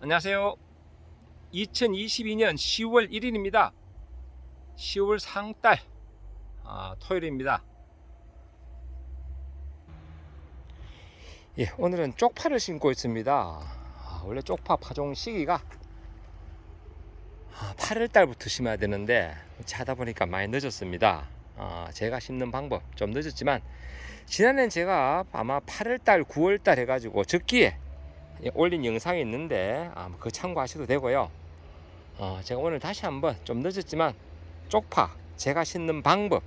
안녕하세요. 2022년 10월 1일입니다. 10월 상달 토요일입니다. 오늘은 쪽파를 심고 있습니다. 원래 쪽파 파종 시기가 8월달부터 심어야 되는데 하다 보니까 많이 늦었습니다. 제가 심는 방법 좀 늦었지만 지난해는 제가 아마 8월달 9월달 해가지고 적기에 올린 영상이 있는데 그거 참고하셔도 되고요. 제가 오늘 다시 한번 좀 늦었지만 쪽파 제가 심는 방법,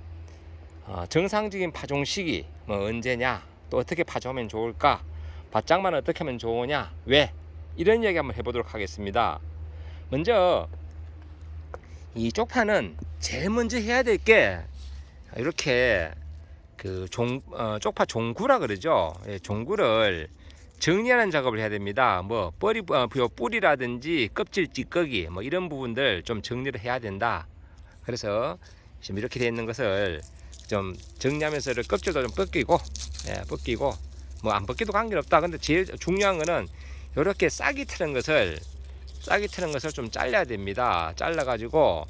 정상적인 파종 시기 언제냐, 또 어떻게 파종하면 좋을까, 밭장만 어떻게 하면 좋으냐, 왜, 이런 이야기 한번 해보도록 하겠습니다. 먼저 이 쪽파는 제일 먼저 해야 될 게 이렇게 쪽파 종구라 그러죠. 종구를 정리하는 작업을 해야 됩니다. 뿌리라든지 껍질 찌꺼기 이런 부분들 좀 정리를 해야 된다. 그래서 지금 이렇게 되어 있는 것을 좀 정리하면서 껍질도 좀 벗기고 안 벗기도 관계없다. 근데 제일 중요한 거는 이렇게 싹이 트는 것을 좀 잘라야 됩니다. 잘라 가지고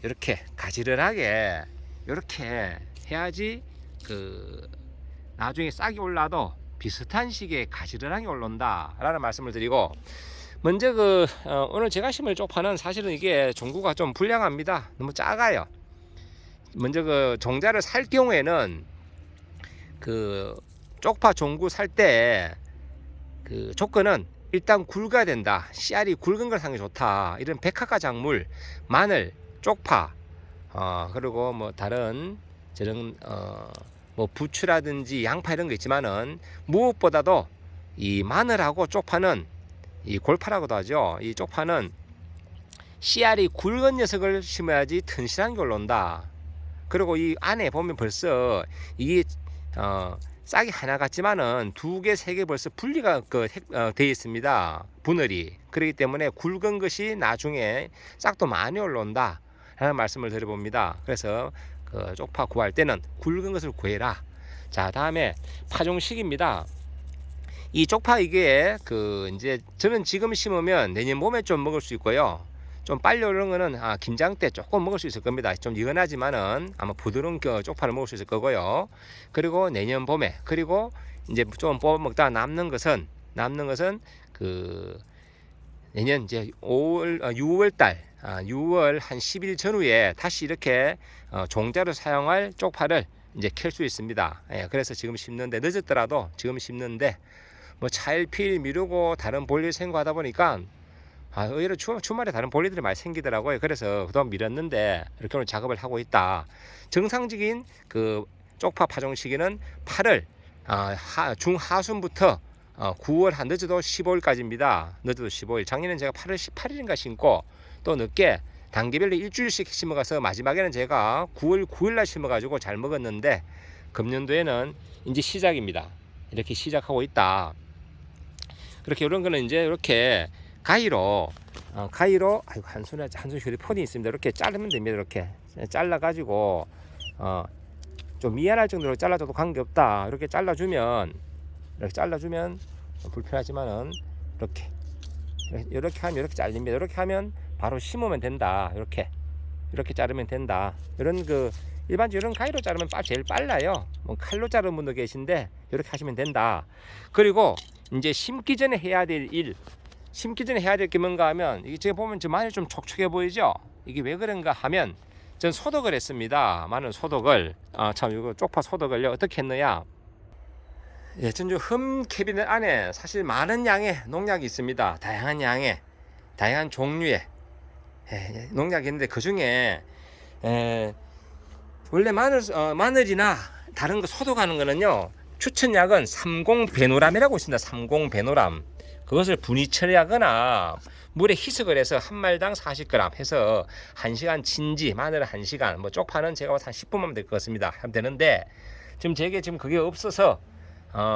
이렇게 가지런하게 이렇게 해야지 나중에 싹이 올라도 비슷한 시기에 가지런하게 올라온다 라는 말씀을 드리고, 먼저 오늘 제가 심을 쪽파는 사실은 이게 종구가 좀 불량합니다. 너무 작아요. 먼저 종자를 살 경우에는 쪽파 종구 살 때 조건은 일단 굵어야 된다. 씨알이 굵은 걸 사는 게 좋다. 이런 백화과 작물, 마늘, 쪽파, 그리고 다른 저런 부추라든지 양파 이런 거 있지만은 무엇보다도 이 마늘하고 쪽파는 이 골파라고도 하죠. 이 쪽파는 씨알이 굵은 녀석을 심어야지 튼실한 게 올라온다. 그리고 이 안에 보면 벌써 이게 싹이 하나 같지만은 두 개, 세 개 벌써 분리가 되어 있습니다. 분열이. 그렇기 때문에 굵은 것이 나중에 싹도 많이 올라온다 라는 말씀을 드려봅니다. 그래서 쪽파 구할 때는 굵은 것을 구해라. 자, 다음에 파종 시기입니다. 이 쪽파 이게 이제 저는 지금 심으면 내년 봄에 좀 먹을 수 있고요. 좀 빨리 오는 거는 김장 때 조금 먹을 수 있을 겁니다. 좀 연하지만은 아마 부드러운 쪽파를 먹을 수 있을 거고요. 그리고 내년 봄에, 그리고 이제 좀 뽑아 먹다가 남는 것은 내년 이제 6월 달 6월 한 10일 전후에 다시 이렇게 종자로 사용할 쪽파를 이제 캘 수 있습니다. 그래서 지금 심는데 늦었더라도 지금 심는데 차일피일 미루고 다른 볼일 생각하다 보니까 의외로 주말에 다른 볼일들이 많이 생기더라고요. 그래서 그동안 미뤘는데 이렇게 오늘 작업을 하고 있다. 정상적인 쪽파 파종 시기는 8월 중하순부터 9월 한 늦어도 15일까지입니다. 늦어도 15일. 작년엔 제가 8월 18일인가 심고 또 늦게 단계별로 일주일씩 심어가서 마지막에는 제가 9월 9일날 심어가지고 잘 먹었는데 금년도에는 이제 시작입니다. 이렇게 시작하고 있다. 그렇게 이런 거는 이제 이렇게 가위로 아이고 한손에 휴대폰이 있습니다. 이렇게 자르면 됩니다. 이렇게 잘라가지고 좀 미안할 정도로 잘라줘도 관계없다. 이렇게 잘라주면 불편하지만은 이렇게 하면 이렇게 잘립니다. 이렇게 하면 바로 심으면 된다. 이렇게 자르면 된다. 이런 일반적으로 이런 가위로 자르면 제일 빨라요. 칼로 자르는 분도 계신데 이렇게 하시면 된다. 그리고 이제 심기 전에 해야 될 게 뭔가 하면, 이게 제가 보면 마늘 좀 촉촉해 보이죠? 이게 왜 그런가 하면 전 소독을 했습니다. 마늘 소독을 이거 쪽파 소독을요 어떻게 했느냐, 전주 흠 캐비넷 안에 사실 많은 양의 농약이 있습니다. 다양한 종류의 농약이 있는데 그 중에 원래 마늘이나 다른 거 소독하는 거는요, 추천약은 30베노람이라고 있습니다. 30베노람. 그것을 분이 처리하거나 물에 희석을 해서 한 말당 40g 해서 1시간 진지, 마늘은 1시간, 쪽파는 제가 한 10분만 될 것 같습니다. 하면 되는데 지금 제게 그게 없어서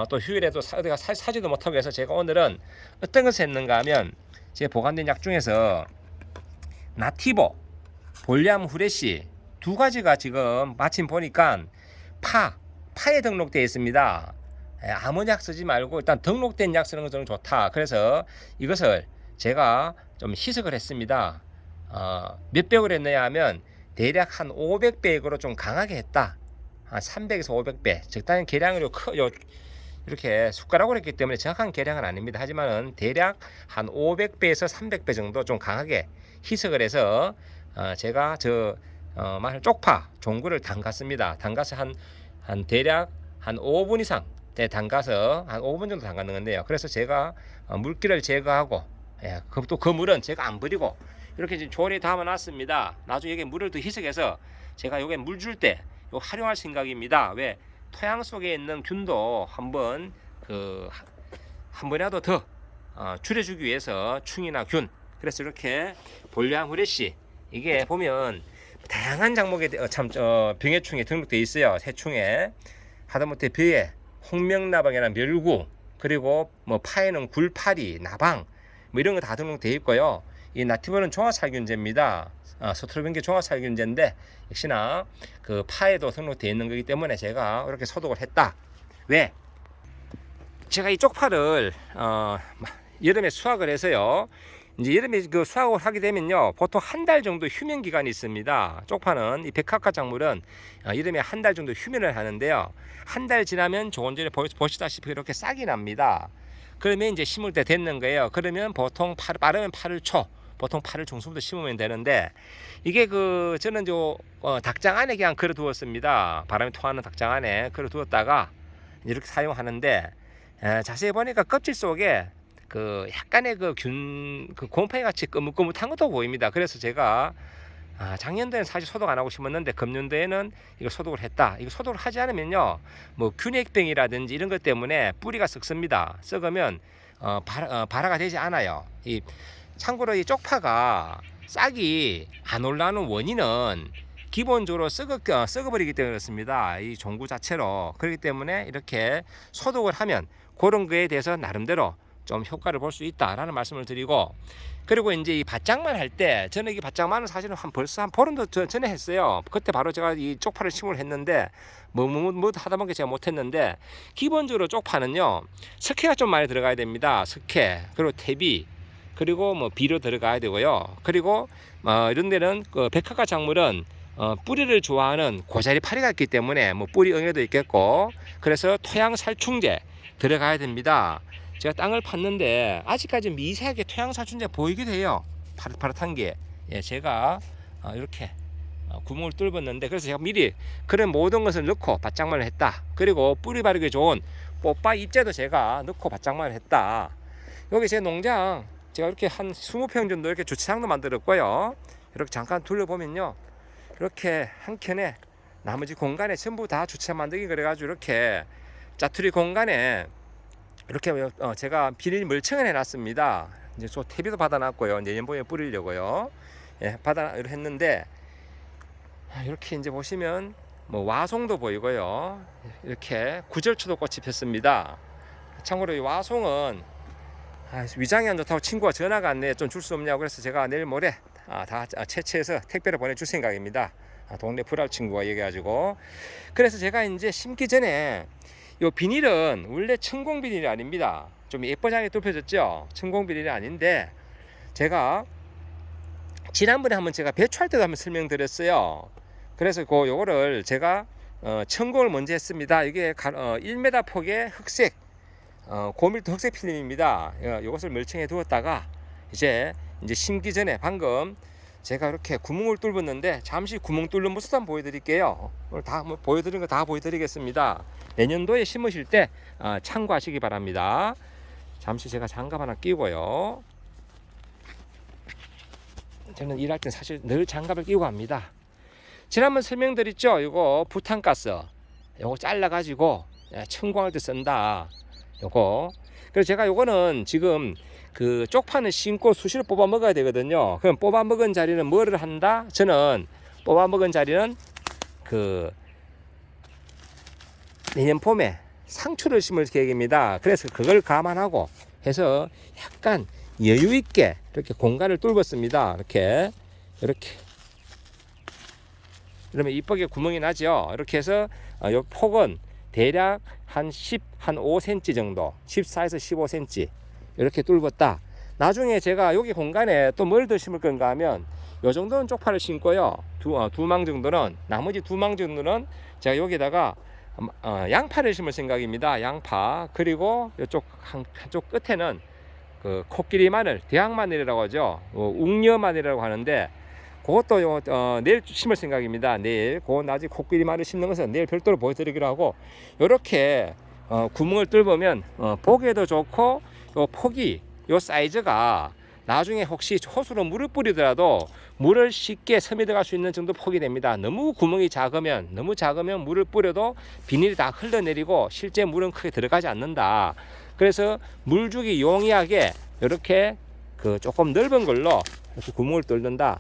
또 휴일에도 어디가 사지도 못하고 해서 제가 오늘은 어떤 것을 했는가 하면, 제 보관된 약 중에서 나티보, 볼리암 후레시 두 가지가 지금 마침 보니까 파에 등록되어 있습니다. 아무약 쓰지 말고 일단 등록된 약 쓰는 것은 좋다. 그래서 이것을 제가 좀 희석을 했습니다. 몇 백을 했느냐 하면 대략 한 500백으로 좀 강하게 했다. 한 300에서 500배. 적당히 계량으로 이렇게 숟가락으로 했기 때문에 정확한 계량은 아닙니다. 하지만은 대략 한 500배에서 300배 정도 좀 강하게 희석을 해서 제가 마늘 쪽파 종구를 담갔습니다. 담가서 한 대략 한 5분 이상 담가서 한 5분 정도 담가는 건데요. 그래서 제가 물기를 제거하고 또 그 물은 제가 안 버리고 이렇게 지금 조리에 담아 놨습니다. 나중에 여기 물을 더 희석해서 제가 여기 물 줄 때 활용할 생각입니다. 왜? 토양 속에 있는 균도 한번 한 번이라도 더 줄여주기 위해서 충이나 균. 그래서 이렇게 볼량 후레쉬 이게 보면 다양한 작목에 병해충에 등록되어 있어요. 새충에 하다못해 벼에 홍명나방이나 멸구 그리고 뭐 파에는 굴파리, 나방 뭐 이런 거 다 등록되어 있고요. 이 나티브는 종합살균제입니다. 서투르병기 종합살균제인데 역시나 그 파에도 등록되어 있는 거기 때문에 제가 이렇게 소독을 했다. 왜? 제가 이 쪽파를 여름에 수확을 해서요. 이제 여름에 그 수확을 하게 되면요, 보통 한 달 정도 휴면 기간이 있습니다. 쪽파는 이 백합화 작물은 여름에 한 달 정도 휴면을 하는데요. 한 달 지나면 조금 전에 보시다시피 이렇게 싹이 납니다. 그러면 이제 심을 때 됐는 거예요. 그러면 보통 빠르면 8월 초, 보통 8월 중순부터 심으면 되는데 이게 저는 닭장 안에 그냥 걸어 두었습니다. 바람이 통하는 닭장 안에 걸어 두었다가 이렇게 사용하는데 자세히 보니까 껍질 속에 약간의 곰팡이 같이 거뭇거뭇한 것도 보입니다. 그래서 제가 작년도에는 사실 소독 안 하고 심었는데 금년도에는 이거 소독을 했다. 이거 소독을 하지 않으면요, 뭐 균핵병이라든지 이런 것 때문에 뿌리가 썩습니다. 썩으면 발화가 되지 않아요. 참고로 이 쪽파가 싹이 안 올라오는 원인은 기본적으로 썩어버리기 때문에 그렇습니다. 이 종구 자체로. 그렇기 때문에 이렇게 소독을 하면 그런 거에 대해서 나름대로 좀 효과를 볼 수 있다라는 말씀을 드리고, 그리고 이제 이 밭장만 할 때 저는 이 밭장만은 사실은 벌써 한 보름 전에 했어요. 그때 바로 제가 이 쪽파를 심을 했는데 뭐 하다 보니까 제가 못했는데, 기본적으로 쪽파는요 석회가 좀 많이 들어가야 됩니다. 석회 그리고 퇴비 그리고 뭐 비료 들어가야 되고요. 그리고 이런 데는 백합화 작물은 뿌리를 좋아하는 고자리 파리가 있기 때문에 뭐 뿌리 응애도 있겠고, 그래서 토양 살충제 들어가야 됩니다. 제가 땅을 팠는데 아직까지 미세하게 토양 살충제 보이기도 해요. 파릇파릇한 게. 제가 이렇게 구멍을 뚫었는데, 그래서 제가 미리 그런 모든 것을 넣고 밭장만을 했다. 그리고 뿌리 바르기 좋은 뽀빠 잎제도 제가 넣고 밭장만을 했다. 여기 제 농장 제가 이렇게 한 20평 정도 이렇게 주차장도 만들었고요. 이렇게 잠깐 둘러보면요, 이렇게 한 켠에 나머지 공간에 전부 다 주차 만들기 그래가지고 이렇게 짜투리 공간에 이렇게 제가 비닐 멀청을 해놨습니다. 이제 저 퇴비도 받아놨고요. 내년봄에 뿌리려고요. 했는데 이렇게 이제 보시면 뭐 와송도 보이고요. 이렇게 구절초도 꽃이 폈습니다. 참고로 이 와송은 위장이 안 좋다고 친구가 전화가 왔네. 좀 줄 수 없냐고. 그래서 제가 내일 모레 다 채취해서 택배를 보내줄 생각입니다. 동네 불알 친구가 얘기해가지고. 그래서 제가 이제 심기 전에 이 비닐은 원래 천공 비닐이 아닙니다. 좀 예뻐장에 뚫혀졌죠. 천공 비닐이 아닌데, 제가 지난번에 한번 제가 배추할 때도 한번 설명드렸어요. 그래서 요거를 제가 천공을 먼저 했습니다. 이게 1m 폭의 흑색 고밀도 흑색 필름입니다. 이것을 멀쩡해 두었다가 이제 심기 전에 방금 제가 이렇게 구멍을 뚫었는데, 잠시 구멍 뚫는 모습 한번 보여드릴게요. 오늘 다 보여드린 거 다 보여드리겠습니다. 내년도에 심으실 때 참고하시기 바랍니다. 잠시 제가 장갑 하나 끼고요. 저는 일할 때 사실 늘 장갑을 끼고 합니다. 지난번 설명드렸죠. 이거 부탄가스 요거 잘라 가지고 청광할 때 쓴다. 요거. 그래서 제가 요거는 지금 쪽파는 심고 수시로 뽑아 먹어야 되거든요. 그럼 뽑아 먹은 자리는 뭐를 한다? 저는 뽑아 먹은 자리는 내년 봄에 상추를 심을 계획입니다. 그래서 그걸 감안하고 해서 약간 여유 있게 이렇게 공간을 뚫었습니다. 이렇게 그러면 이쁘게 구멍이 나죠. 이렇게 해서 요 폭은 대략 한 5cm 정도, 14에서 15cm 이렇게 뚫었다. 나중에 제가 여기 공간에 또 뭘 더 심을 건가 하면 요 정도는 쪽파를 심고요. 두 망 정도는, 나머지 두 망 정도는 제가 여기다가 양파를 심을 생각입니다. 양파. 그리고 이쪽 한쪽 끝에는 그 코끼리 마늘, 대학 마늘이라고 하죠. 웅녀 마늘이라고 하는데 그것도 내일 심을 생각입니다. 내일 그 나중에 코끼리 마늘 심는 것은 내일 별도로 보여드리기로 하고, 이렇게 구멍을 뚫으면 보기에도 좋고 요 폭이, 요 사이즈가 나중에 혹시 호수로 물을 뿌리더라도 물을 쉽게 스며 들어갈 수 있는 정도 폭이 됩니다. 너무 구멍이 작으면 물을 뿌려도 비닐이 다 흘러내리고 실제 물은 크게 들어가지 않는다. 그래서 물주기 용이하게 이렇게 그 조금 넓은 걸로 이렇게 구멍을 뚫는다.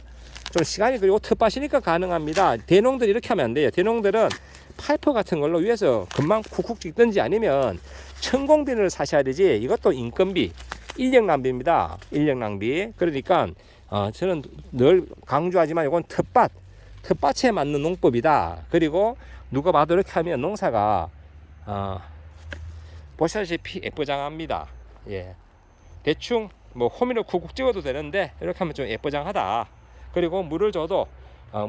좀 시간이, 그리고 텃밭이니까 가능합니다. 대농들 이렇게 하면 안 돼요. 대농들은 파이프 같은 걸로 위에서 금방 쿡쿡 찍든지 아니면 천공비닐을 사셔야 되지, 이것도 인건비, 인력 낭비입니다. 인력 낭비. 그러니까 저는 늘 강조하지만 이건 텃밭에 맞는 농법이다. 그리고 누가 봐도 이렇게 하면 농사가 보시다시피 예쁘장합니다. 예. 대충 뭐 호미를 쿡쿡 찍어도 되는데 이렇게 하면 좀 예쁘장하다. 그리고 물을 줘도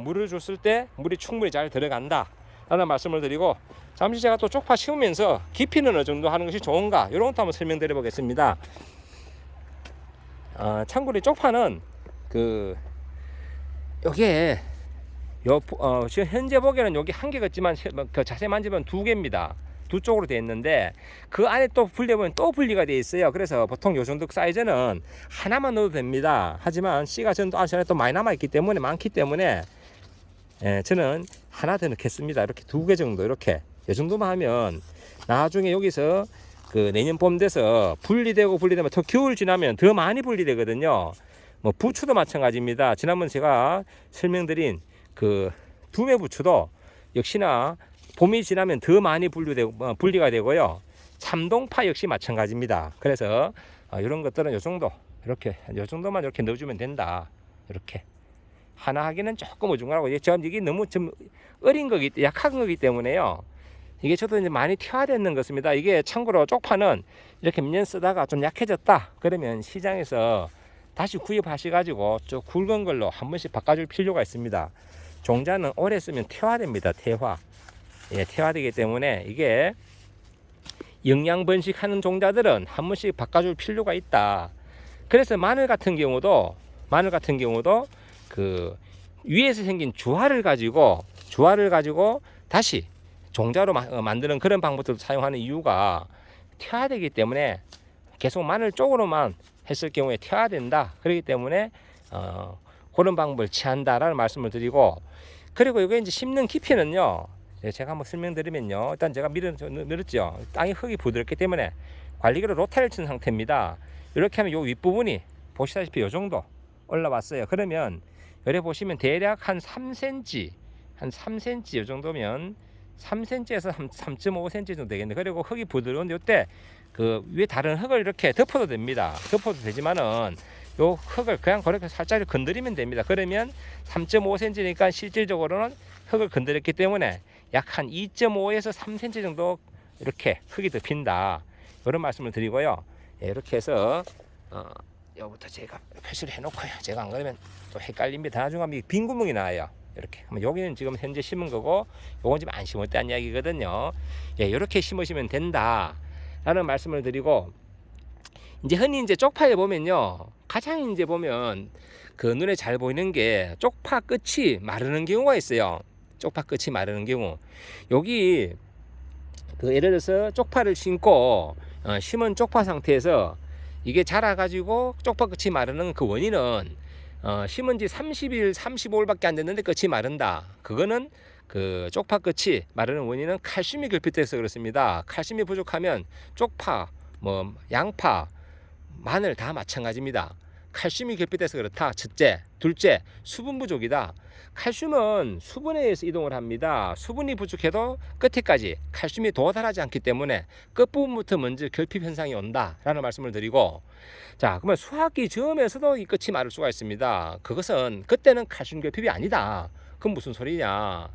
물을 줬을 때 물이 충분히 잘 들어간다 라는 말씀을 드리고, 잠시 제가 또 쪽파 심으면서 깊이는 어느 정도 하는 것이 좋은가, 이런 것도 한번 설명드려 보겠습니다. 참고로 쪽파는 요게 지금 현재 보기에는 여기 한 개 같지만 자세히 만지면 두 개입니다. 두 쪽으로 되어 있는데 그 안에 또 분리해보면 또 분리가 되어 있어요. 그래서 보통 요 정도 사이즈는 하나만 넣어도 됩니다. 하지만 씨가 전도 안에 또 많이 남아있기 때문에, 많기 때문에 저는 하나 더 넣겠습니다. 이렇게 두 개 정도, 이렇게 이 정도만 하면 나중에 여기서 그 내년 봄 돼서 분리되면 더 겨울 지나면 더 많이 분리되거든요. 뭐 부추도 마찬가지입니다. 지난번 제가 설명드린 그 두메 부추도 역시나 봄이 지나면 더 많이 분리가 되고요. 참동파 역시 마찬가지입니다. 그래서 이런 것들은 요 정도, 이렇게 요 정도만 이렇게 넣어주면 된다. 이렇게 하나 하기는 조금 어중간하고, 이게 너무 좀 어린 거기, 약한 거기 때문에요. 이게 저도 이제 많이 퇴화되는 것입니다. 이게 참고로 쪽파는 이렇게 몇 년 쓰다가 좀 약해졌다 그러면 시장에서 다시 구입하셔가지고 좀 굵은 걸로 한 번씩 바꿔줄 필요가 있습니다. 종자는 오래 쓰면 퇴화됩니다. 예, 퇴화되기 때문에 이게 영양 번식하는 종자들은 한 번씩 바꿔줄 필요가 있다. 그래서 마늘 같은 경우도 그 위에서 생긴 주화를 가지고 다시 종자로 만드는 그런 방법도 사용하는 이유가 퇴화되기 때문에, 계속 마늘 쪽으로만 했을 경우에 퇴화된다. 그렇기 때문에 그런 방법을 취한다라는 말씀을 드리고, 그리고 이거 이제 심는 깊이는요, 제가 한번 설명드리면요, 일단 제가 밀었죠. 땅이 흙이 부드럽기 때문에 관리기로 로타리를 친 상태입니다. 이렇게 하면 요 윗부분이 보시다시피 요 정도 올라왔어요. 그러면 여기 보시면 대략 한 3cm 요 정도면 3cm에서 3.5cm 정도 되겠네. 그리고 흙이 부드러운데 이때 그 위에 다른 흙을 이렇게 덮어도 됩니다. 덮어도 되지만은 요 흙을 그냥 그렇게 살짝 건드리면 됩니다. 그러면 3.5cm니까 실질적으로는 흙을 건드렸기 때문에 약 한 2.5에서 3cm 정도 이렇게 흙이 덮인다, 이런 말씀을 드리고요. 예, 이렇게 해서 여기부터 제가 표시를 해놓고요. 제가 안 그러면 또 헷갈립니다. 나중에 하면 빈 구멍이 나와요. 이렇게. 여기는 지금 현재 심은 거고, 요건 지금 안 심었다는 이야기거든요. 예, 이렇게 심으시면 된다 라는 말씀을 드리고, 이제 흔히 이제 쪽파에 보면요, 가장 이제 보면 그 눈에 잘 보이는 게 쪽파 끝이 마르는 경우가 있어요. 쪽파 끝이 마르는 경우, 여기 그 예를 들어서 쪽파를 심고 심은 쪽파 상태에서 이게 자라가지고 쪽파 끝이 마르는 그 원인은 심은 지 30일, 35일밖에 안 됐는데 끝이 마른다. 그거는 그 쪽파 끝이 마르는 원인은 칼슘이 결핍돼서 그렇습니다. 칼슘이 부족하면 쪽파, 뭐 양파, 마늘 다 마찬가지입니다. 칼슘이 결핍돼서 그렇다. 첫째. 둘째, 수분 부족이다. 칼슘은 수분에 의해서 이동을 합니다. 수분이 부족해도 끝에까지 칼슘이 도달하지 않기 때문에 끝부분부터 먼저 결핍 현상이 온다 라는 말씀을 드리고, 자, 그러면 수확기 즈음에서도 이 끝이 마를 수가 있습니다. 그것은 그때는 칼슘 결핍이 아니다. 그건 무슨 소리냐,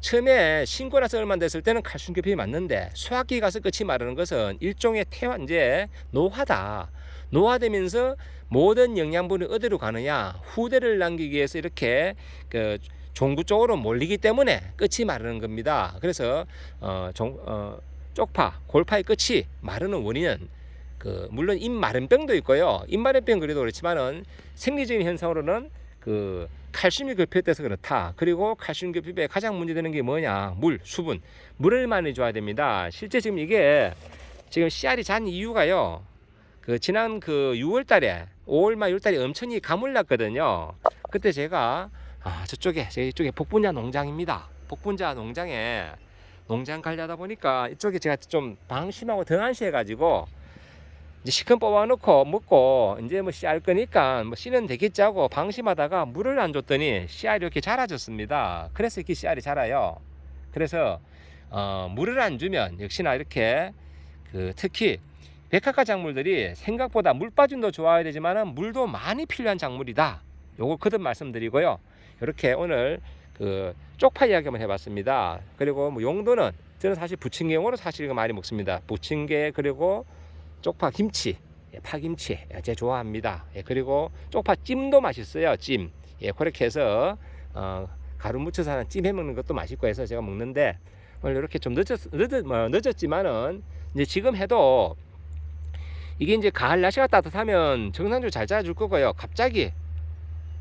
처음에 신고 나서 얼마 안 됐을 때는 칼슘 결핍이 맞는데 수확기 가서 끝이 마르는 것은 일종의 이제 노화다. 노화되면서 모든 영양분이 어디로 가느냐, 후대를 남기기 위해서 이렇게 그 종구 쪽으로 몰리기 때문에 끝이 마르는 겁니다. 그래서 쪽파, 골파의 끝이 마르는 원인은 물론 입마른병도 있고요. 입마른병 그래도 그렇지만은 생리적인 현상으로는 칼슘이 결핍돼서 그렇다. 그리고 칼슘 결핍에 가장 문제되는 게 뭐냐? 물, 수분. 물을 많이 줘야 됩니다. 실제 지금 이게 지금 씨알이 잔 이유가요. 지난 6월 달에 5월 말 6월 달에 엄청이 가물 났거든요. 그때 제가 제 이쪽에 복분자 농장입니다. 복분자 농장에 농장 가려다 보니까 이쪽에 제가 좀 방심하고 더 안시해가지고 이제 시큰 뽑아놓고 먹고 이제 씨알 거니까 씨는 되겠지 하고 방심하다가 물을 안 줬더니 씨알이 이렇게 자라졌습니다. 그래서 이렇게 씨알이 자라요. 그래서 물을 안 주면 역시나 이렇게 특히 백합화 작물들이 생각보다 물 빠짐도 좋아야 되지만 물도 많이 필요한 작물이다. 요거 거듭 말씀드리고요. 이렇게 오늘 쪽파 이야기 한번 해봤습니다. 그리고 용도는 저는 사실 부침개용으로 사실 이거 많이 먹습니다. 부침개 그리고 쪽파 김치, 파김치 제가 좋아합니다. 그리고 쪽파 찜도 맛있어요. 찜. 그렇게 해서 가루 묻혀서 하는 찜 해먹는 것도 맛있고 해서 제가 먹는데 오늘 이렇게 좀 늦었지만은 이제 지금 해도 이게 이제 가을 날씨가 따뜻하면 정상적으로 잘 자라줄 거고요. 갑자기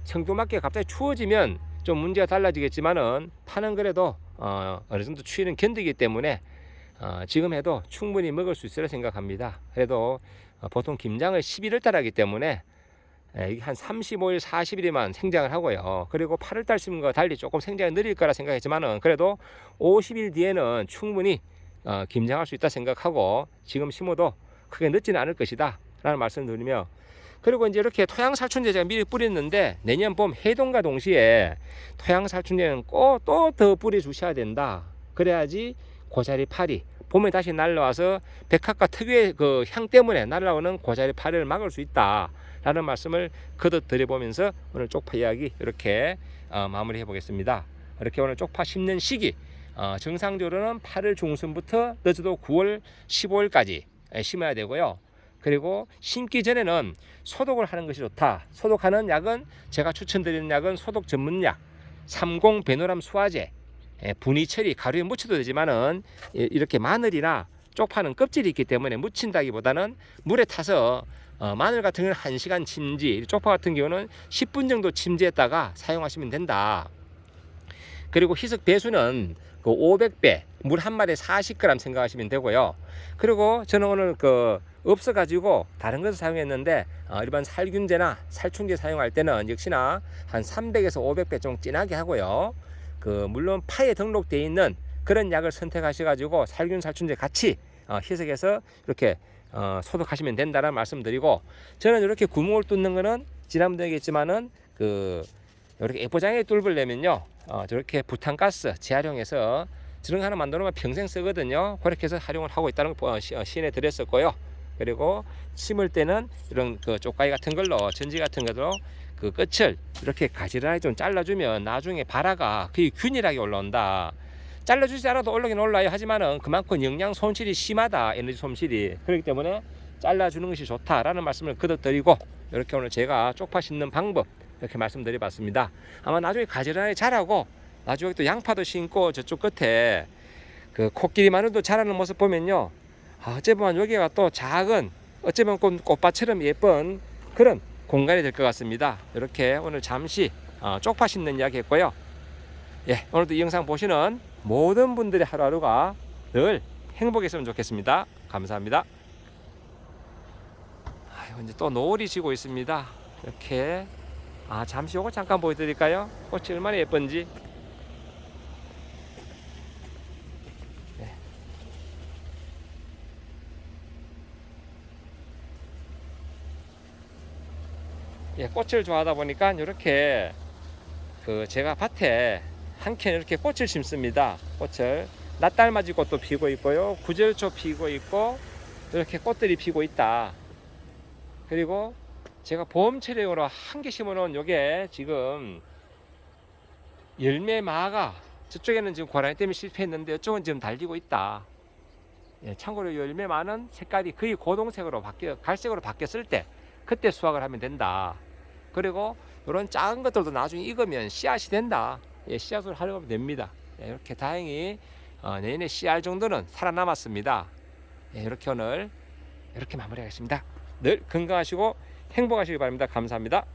청조맞게 갑자기 추워지면 좀 문제가 달라지겠지만은 파는 그래도 어느 정도 추위는 견디기 때문에 지금 해도 충분히 먹을 수 있으리라 생각합니다. 그래도 보통 김장을 11월 달 하기 때문에 이게 한 35일, 40일에만 생장을 하고요. 그리고 8월 달 심은 거 달리 조금 생장이 느릴 거라 생각했지만은 그래도 50일 뒤에는 충분히 김장할 수 있다 생각하고 지금 심어도 크게 늦지는 않을 것이다 라는 말씀을 드리며, 그리고 이제 이렇게 토양살충제 제가 미리 뿌렸는데 내년 봄 해동과 동시에 토양살충제는 꼭 또 더 뿌려주셔야 된다. 그래야지 고자리 파리 봄에 다시 날라와서 백합과 특유의 향 때문에 날라오는 고자리 파리를 막을 수 있다 라는 말씀을 거듭 드려보면서 오늘 쪽파 이야기 이렇게 마무리해 보겠습니다. 이렇게 오늘 쪽파 심는 시기 정상적으로는 8월 중순부터 늦어도 9월 15일까지 심어야 되고요. 그리고 심기 전에는 소독을 하는 것이 좋다. 소독하는 약은 제가 추천드리는 약은 소독 전문약 30 베노람 수화제, 분위 처리 가루에 묻혀도 되지만은 이렇게 마늘이나 쪽파는 껍질이 있기 때문에 묻힌다기보다는 물에 타서 마늘 같은 경우는 1시간 침지, 쪽파 같은 경우는 10분 정도 침지했다가 사용하시면 된다. 그리고 희석 배수는 500배, 물 한 마리에 40g 생각하시면 되고요. 그리고 저는 오늘 없어가지고 다른 것을 사용했는데 일반 살균제나 살충제 사용할 때는 역시나 한 300에서 500배 좀 진하게 하고요. 물론 파에 등록되어 있는 그런 약을 선택하셔가지고 살균 살충제 같이 희석해서 이렇게 소독하시면 된다는 말씀드리고, 저는 이렇게 구멍을 뚫는 거는 지난번에 얘기했지만은 이렇게 에포장에 뚫으려면요 저렇게 부탄가스 재활용해서 저런 거 하나 만들면 평생 쓰거든요. 그렇게 해서 활용을 하고 있다는 거 시인해 드렸었고요. 그리고 심을 때는 이런 쪽가위 같은 걸로 전지 같은 걸로 끝을 이렇게 가지런하게 좀 잘라주면 나중에 발화가 거의 균일하게 올라온다. 잘라주지 않아도 올라긴 올라요. 하지만은 그만큼 영양 손실이 심하다. 에너지 손실이. 그렇기 때문에 잘라주는 것이 좋다라는 말씀을 거듭드리고, 이렇게 오늘 제가 쪽파 심는 방법 이렇게 말씀드려봤습니다. 아마 나중에 가지런하게 자라고 나중에 또 양파도 심고 저쪽 끝에 코끼리 마늘도 자라는 모습 보면요, 어찌 보면 여기가 또 작은 어찌 보면 꽃밭처럼 예쁜 그런 공간이 될 것 같습니다. 이렇게 오늘 잠시 쪽파 심는 이야기 했고요. 오늘도 이 영상 보시는 모든 분들의 하루하루가 늘 행복했으면 좋겠습니다. 감사합니다. 이제 또 노을이 지고 있습니다. 이렇게 잠시 요거 잠깐 보여드릴까요? 꽃이 얼마나 예쁜지. 꽃을 좋아하다 보니까 이렇게 제가 밭에 한 켠 이렇게 꽃을 심습니다. 꽃을 낫달맞이 꽃도 피고 있고요, 구절초 피고 있고 이렇게 꽃들이 피고 있다. 그리고 제가 보험체력으로 한 개 심어놓은 요게 지금 열매 마가 저쪽에는 지금 고라니 때문에 실패했는데 이쪽은 지금 달리고 있다. 예, 참고로 열매만은 색깔이 거의 고동색으로 갈색으로 바뀌었을 때 그때 수확을 하면 된다. 그리고 이런 작은 것들도 나중에 익으면 씨앗이 된다. 예, 씨앗을 활용하면 됩니다. 예, 이렇게 다행히 내년에 씨알 정도는 살아남았습니다. 예, 이렇게 오늘 이렇게 마무리하겠습니다. 늘 건강하시고 행복하시기 바랍니다. 감사합니다.